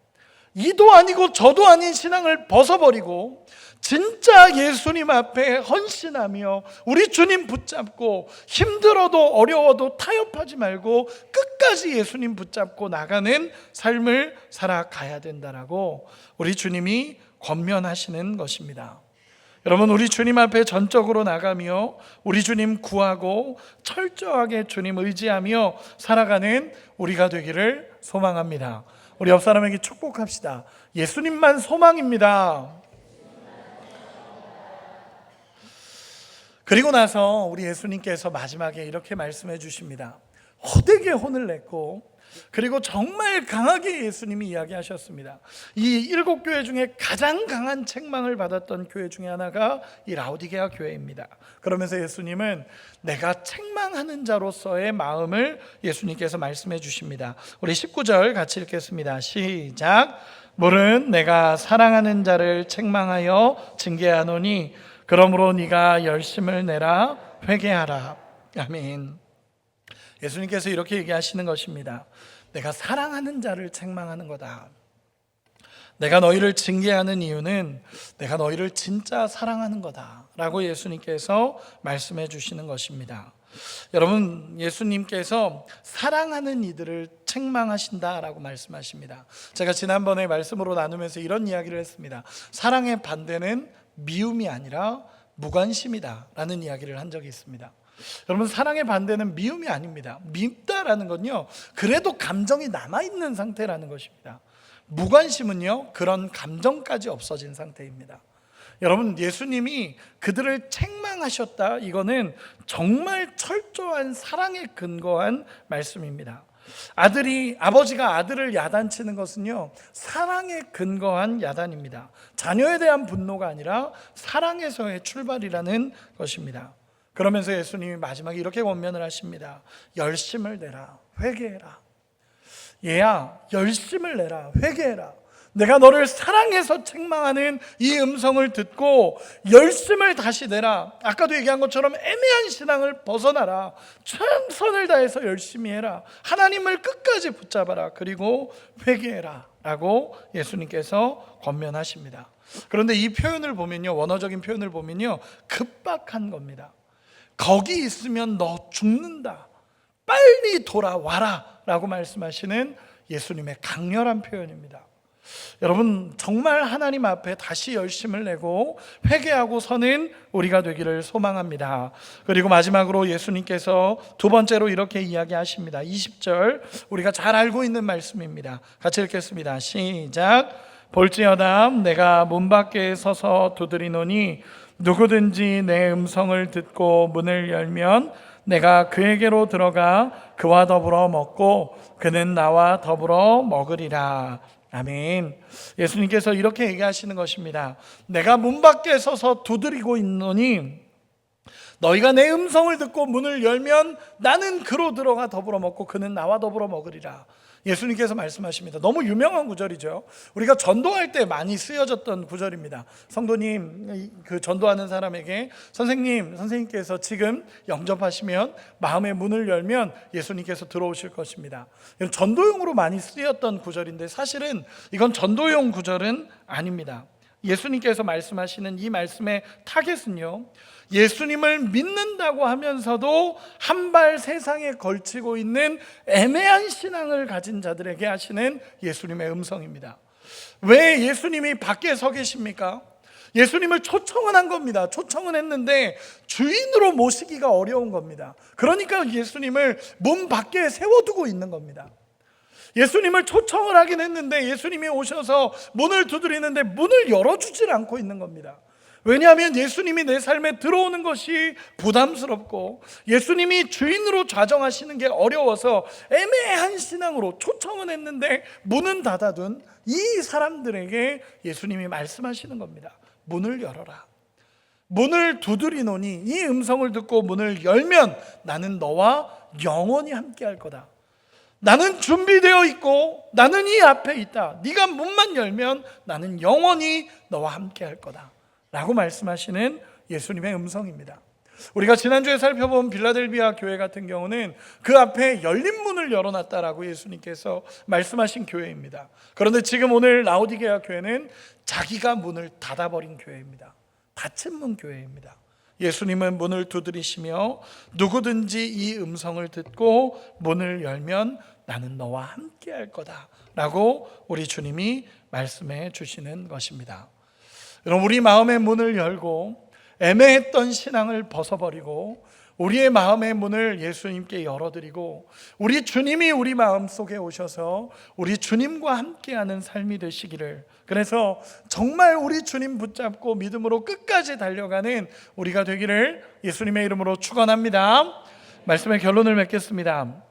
이도 아니고 저도 아닌 신앙을 벗어버리고 진짜 예수님 앞에 헌신하며 우리 주님 붙잡고, 힘들어도 어려워도 타협하지 말고 끝까지 예수님 붙잡고 나가는 삶을 살아가야 된다라고 우리 주님이 권면하시는 것입니다. 여러분, 우리 주님 앞에 전적으로 나가며 우리 주님 구하고 철저하게 주님 의지하며 살아가는 우리가 되기를 소망합니다. 우리 옆 사람에게 축복합시다. 예수님만 소망입니다. 그리고 나서 우리 예수님께서 마지막에 이렇게 말씀해 주십니다. 호되게 혼을 냈고, 그리고 정말 강하게 예수님이 이야기하셨습니다. 이 7교회 중에 가장 강한 책망을 받았던 교회 중에 하나가 이 라오디게아 교회입니다. 그러면서 예수님은 내가 책망하는 자로서의 마음을 예수님께서 말씀해 주십니다. 우리 19절 같이 읽겠습니다. 시작. 물은 내가 사랑하는 자를 책망하여 징계하노니 그러므로 네가 열심을 내라. 회개하라. 아멘. 예수님께서 이렇게 얘기하시는 것입니다. 내가 사랑하는 자를 책망하는 거다. 내가 너희를 징계하는 이유는 내가 너희를 진짜 사랑하는 거다 라고 예수님께서 말씀해 주시는 것입니다. 여러분, 예수님께서 사랑하는 이들을 책망하신다라고 말씀하십니다. 제가 지난번에 말씀으로 나누면서 이런 이야기를 했습니다. 사랑의 반대는 미움이 아니라 무관심이다 라는 이야기를 한 적이 있습니다. 여러분, 사랑의 반대는 미움이 아닙니다. 밉다라는 건요, 그래도 감정이 남아있는 상태라는 것입니다. 무관심은요, 그런 감정까지 없어진 상태입니다. 여러분, 예수님이 그들을 책망하셨다, 이거는 정말 철저한 사랑에 근거한 말씀입니다. 아버지가 아들을 야단치는 것은요, 사랑에 근거한 야단입니다. 자녀에 대한 분노가 아니라 사랑에서의 출발이라는 것입니다. 그러면서 예수님이 마지막에 이렇게 권면을 하십니다. 열심을 내라, 회개해라. 얘야, 열심을 내라, 회개해라. 내가 너를 사랑해서 책망하는 이 음성을 듣고 열심을 다시 내라. 아까도 얘기한 것처럼 애매한 신앙을 벗어나라. 최선을 다해서 열심히 해라. 하나님을 끝까지 붙잡아라. 그리고 회개해라 라고 예수님께서 권면하십니다. 그런데 이 표현을 보면요, 원어적인 표현을 보면요, 급박한 겁니다. 거기 있으면 너 죽는다, 빨리 돌아와라 라고 말씀하시는 예수님의 강렬한 표현입니다. 여러분, 정말 하나님 앞에 다시 열심을 내고 회개하고 서는 우리가 되기를 소망합니다. 그리고 마지막으로 예수님께서 두 번째로 이렇게 이야기하십니다. 20절, 우리가 잘 알고 있는 말씀입니다. 같이 읽겠습니다. 시작. 볼지어다 내가 문 밖에 서서 두드리노니 누구든지 내 음성을 듣고 문을 열면 내가 그에게로 들어가 그와 더불어 먹고 그는 나와 더불어 먹으리라. 아멘. 예수님께서 이렇게 얘기하시는 것입니다. 내가 문 밖에 서서 두드리고 있노니 너희가 내 음성을 듣고 문을 열면 나는 그로 들어가 더불어 먹고 그는 나와 더불어 먹으리라. 예수님께서 말씀하십니다. 너무 유명한 구절이죠. 우리가 전도할 때 많이 쓰여졌던 구절입니다. 성도님, 그 전도하는 사람에게 선생님께서 지금 영접하시면 마음의 문을 열면 예수님께서 들어오실 것입니다. 전도용으로 많이 쓰였던 구절인데 사실은 이건 전도용 구절은 아닙니다. 예수님께서 말씀하시는 이 말씀의 타겟은요, 예수님을 믿는다고 하면서도 한 발 세상에 걸치고 있는 애매한 신앙을 가진 자들에게 하시는 예수님의 음성입니다. 왜 예수님이 밖에 서 계십니까? 예수님을 초청은 한 겁니다. 초청은 했는데 주인으로 모시기가 어려운 겁니다. 그러니까 예수님을 문 밖에 세워두고 있는 겁니다. 예수님을 초청을 하긴 했는데 예수님이 오셔서 문을 두드리는데 문을 열어주질 않고 있는 겁니다. 왜냐하면 예수님이 내 삶에 들어오는 것이 부담스럽고 예수님이 주인으로 좌정하시는 게 어려워서 애매한 신앙으로 초청은 했는데 문은 닫아둔 이 사람들에게 예수님이 말씀하시는 겁니다. 문을 열어라. 문을 두드리노니 이 음성을 듣고 문을 열면 나는 너와 영원히 함께할 거다. 나는 준비되어 있고 나는 이 앞에 있다. 네가 문만 열면 나는 영원히 너와 함께할 거다 라고 말씀하시는 예수님의 음성입니다. 우리가 지난주에 살펴본 빌라델비아 교회 같은 경우는 그 앞에 열린 문을 열어놨다라고 예수님께서 말씀하신 교회입니다. 그런데 지금 오늘 라오디게아 교회는 자기가 문을 닫아버린 교회입니다. 닫힌 문 교회입니다. 예수님은 문을 두드리시며 누구든지 이 음성을 듣고 문을 열면 나는 너와 함께 할 거다 라고 우리 주님이 말씀해 주시는 것입니다. 여러분, 우리 마음의 문을 열고 애매했던 신앙을 벗어버리고 우리의 마음의 문을 예수님께 열어드리고 우리 주님이 우리 마음속에 오셔서 우리 주님과 함께하는 삶이 되시기를, 그래서 정말 우리 주님 붙잡고 믿음으로 끝까지 달려가는 우리가 되기를 예수님의 이름으로 축원합니다. 말씀의 결론을 맺겠습니다.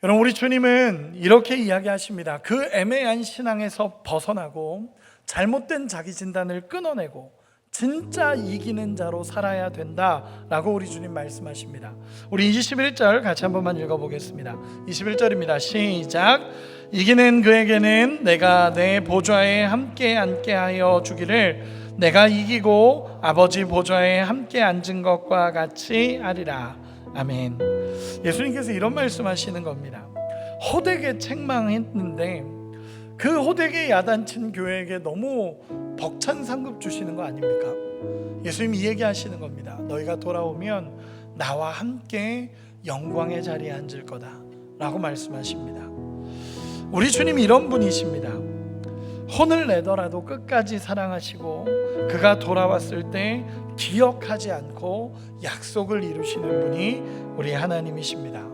여러분, 우리 주님은 이렇게 이야기하십니다. 그 애매한 신앙에서 벗어나고 잘못된 자기 진단을 끊어내고 진짜 이기는 자로 살아야 된다라고 우리 주님 말씀하십니다. 우리 21절 같이 한 번만 읽어보겠습니다. 21절입니다. 시작. 이기는 그에게는 내가 내 보좌에 함께 앉게 하여 주기를 내가 이기고 아버지 보좌에 함께 앉은 것과 같이 하리라. 아멘. 예수님께서 이런 말씀하시는 겁니다. 호되게 책망했는데 그 호되게 야단친 교회에게 너무 벅찬 상급 주시는 거 아닙니까? 예수님이 이 얘기하시는 겁니다. 너희가 돌아오면 나와 함께 영광의 자리에 앉을 거다 라고 말씀하십니다. 우리 주님이 이런 분이십니다. 혼을 내더라도 끝까지 사랑하시고 그가 돌아왔을 때 기억하지 않고 약속을 이루시는 분이 우리 하나님이십니다.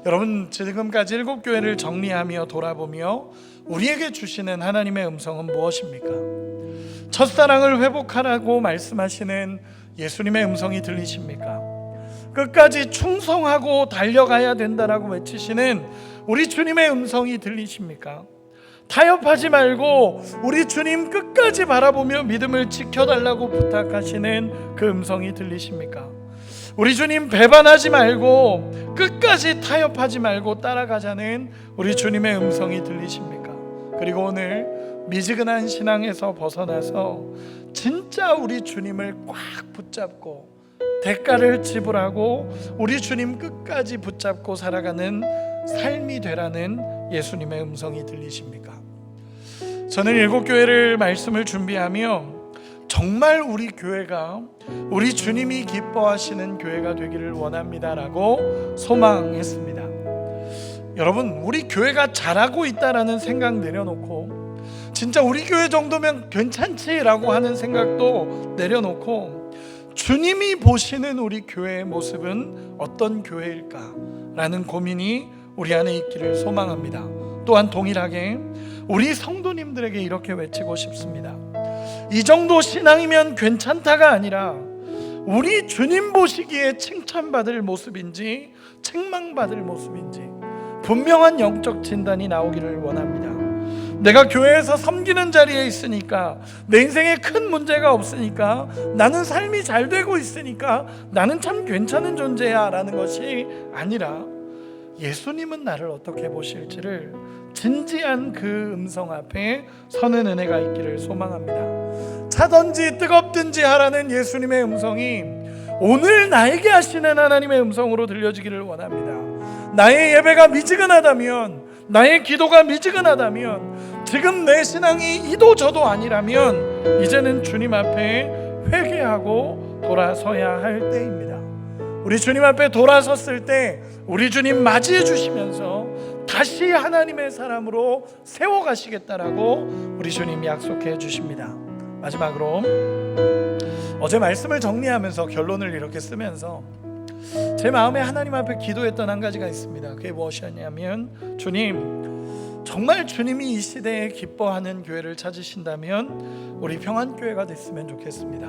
여러분, 지금까지 7교회를 정리하며 돌아보며 우리에게 주시는 하나님의 음성은 무엇입니까? 첫사랑을 회복하라고 말씀하시는 예수님의 음성이 들리십니까? 끝까지 충성하고 달려가야 된다라고 외치시는 우리 주님의 음성이 들리십니까? 타협하지 말고 우리 주님 끝까지 바라보며 믿음을 지켜달라고 부탁하시는 그 음성이 들리십니까? 우리 주님 배반하지 말고 끝까지 타협하지 말고 따라가자는 우리 주님의 음성이 들리십니까? 그리고 오늘 미지근한 신앙에서 벗어나서 진짜 우리 주님을 꽉 붙잡고 대가를 지불하고 우리 주님 끝까지 붙잡고 살아가는 삶이 되라는 예수님의 음성이 들리십니까? 저는 7교회를 말씀을 준비하며 정말 우리 교회가 우리 주님이 기뻐하시는 교회가 되기를 원합니다라고 소망했습니다. 여러분, 우리 교회가 잘하고 있다라는 생각 내려놓고 진짜 우리 교회 정도면 괜찮지라고 하는 생각도 내려놓고 주님이 보시는 우리 교회의 모습은 어떤 교회일까라는 고민이 우리 안에 있기를 소망합니다. 또한 동일하게 우리 성도님들에게 이렇게 외치고 싶습니다. 이 정도 신앙이면 괜찮다가 아니라 우리 주님 보시기에 칭찬받을 모습인지 책망받을 모습인지 분명한 영적 진단이 나오기를 원합니다. 내가 교회에서 섬기는 자리에 있으니까, 내 인생에 큰 문제가 없으니까, 나는 삶이 잘 되고 있으니까 나는 참 괜찮은 존재야 라는 것이 아니라 예수님은 나를 어떻게 보실지를 진지한 그 음성 앞에 서는 은혜가 있기를 소망합니다. 차든지 뜨겁든지 하라는 예수님의 음성이 오늘 나에게 하시는 하나님의 음성으로 들려지기를 원합니다. 나의 예배가 미지근하다면, 나의 기도가 미지근하다면, 지금 내 신앙이 이도 저도 아니라면 이제는 주님 앞에 회개하고 돌아서야 할 때입니다. 우리 주님 앞에 돌아섰을 때 우리 주님 맞이해 주시면서 다시 하나님의 사람으로 세워가시겠다라고 우리 주님이 약속해 주십니다. 마지막으로 어제 말씀을 정리하면서 결론을 이렇게 쓰면서 제 마음에 하나님 앞에 기도했던 한 가지가 있습니다. 그게 무엇이었냐면, 주님, 정말 주님이 이 시대에 기뻐하는 교회를 찾으신다면 우리 평안교회가 됐으면 좋겠습니다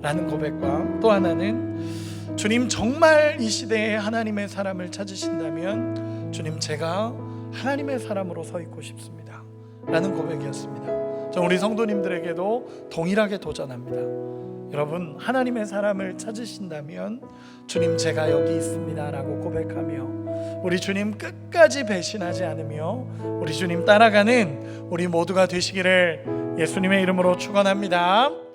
라는 고백과, 또 하나는 주님, 정말 이 시대에 하나님의 사람을 찾으신다면 주님, 제가 하나님의 사람으로 서 있고 싶습니다 라는 고백이었습니다. 저 우리 성도님들에게도 동일하게 도전합니다. 여러분, 하나님의 사람을 찾으신다면 주님, 제가 여기 있습니다 라고 고백하며 우리 주님 끝까지 배신하지 않으며 우리 주님 따라가는 우리 모두가 되시기를 예수님의 이름으로 축원합니다.